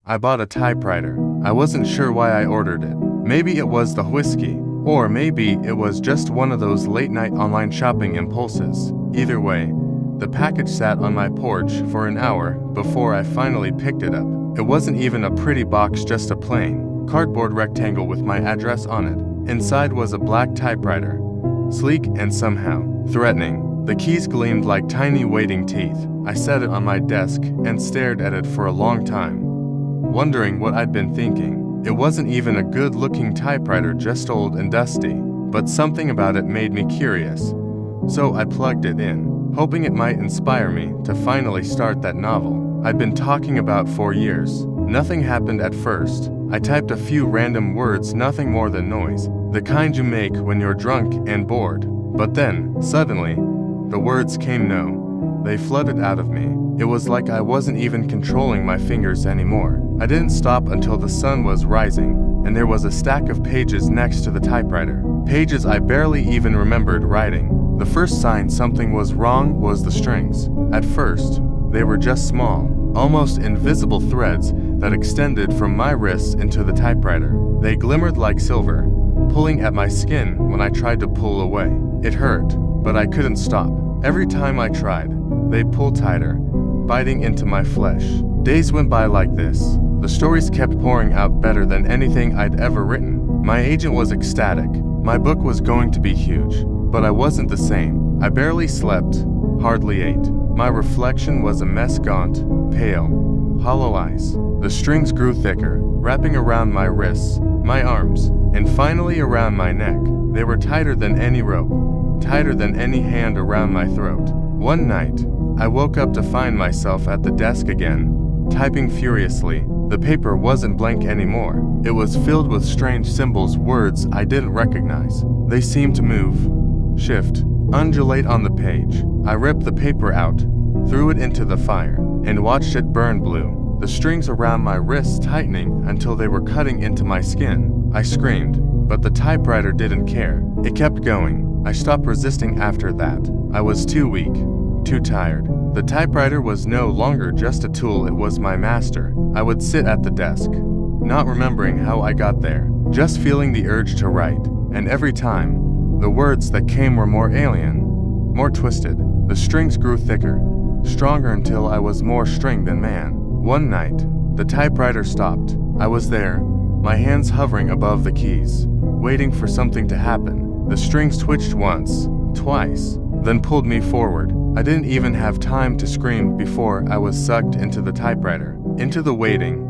I bought a typewriter. I wasn't sure why I ordered it. Maybe it was the whiskey, or maybe it was just one of those late-night online shopping impulses. Either way, the package sat on my porch for an hour before I finally picked it up. It wasn't even a pretty box, just a plain, cardboard rectangle with my address on it. Inside was a black typewriter, sleek and somehow threatening. The keys gleamed like tiny waiting teeth. I set it on my desk and stared at it for a long time, wondering what I'd been thinking. It wasn't even a good-looking typewriter, just old and dusty, but something about it made me curious. So I plugged it in, hoping it might inspire me to finally start that novel I'd been talking about for years. Nothing happened at first. I typed a few random words, nothing more than noise, the kind you make when you're drunk and bored. But then, suddenly, the words came. They flooded out of me. It was like I wasn't even controlling my fingers anymore. I didn't stop until the sun was rising, and there was a stack of pages next to the typewriter. Pages I barely even remembered writing. The first sign something was wrong was the strings. At first, they were just small, almost invisible threads that extended from my wrists into the typewriter. They glimmered like silver, pulling at my skin when I tried to pull away. It hurt, but I couldn't stop. Every time I tried, they'd pull tighter, biting into my flesh. Days went by like this. The stories kept pouring out, better than anything I'd ever written. My agent was ecstatic. My book was going to be huge, but I wasn't the same. I barely slept, hardly ate. My reflection was a mess, gaunt, pale, hollow eyes. The strings grew thicker, wrapping around my wrists, my arms, and finally around my neck. They were tighter than any rope, tighter than any hand around my throat. One night, I woke up to find myself at the desk again, typing furiously. The paper wasn't blank anymore. It was filled with strange symbols, words I didn't recognize. They seemed to move, shift, undulate on the page. I ripped the paper out, threw it into the fire, and watched it burn blue, the strings around my wrists tightening until they were cutting into my skin. I screamed, but the typewriter didn't care. It kept going. I stopped resisting after that. I was too weak, too tired. The typewriter was no longer just a tool, it was my master. I would sit at the desk, not remembering how I got there, just feeling the urge to write. And every time, the words that came were more alien, more twisted. The strings grew thicker, stronger, until I was more string than man. One night, the typewriter stopped. I was there, my hands hovering above the keys, waiting for something to happen. The strings twitched once, twice, then pulled me forward. I didn't even have time to scream before I was sucked into the typewriter, into the waiting,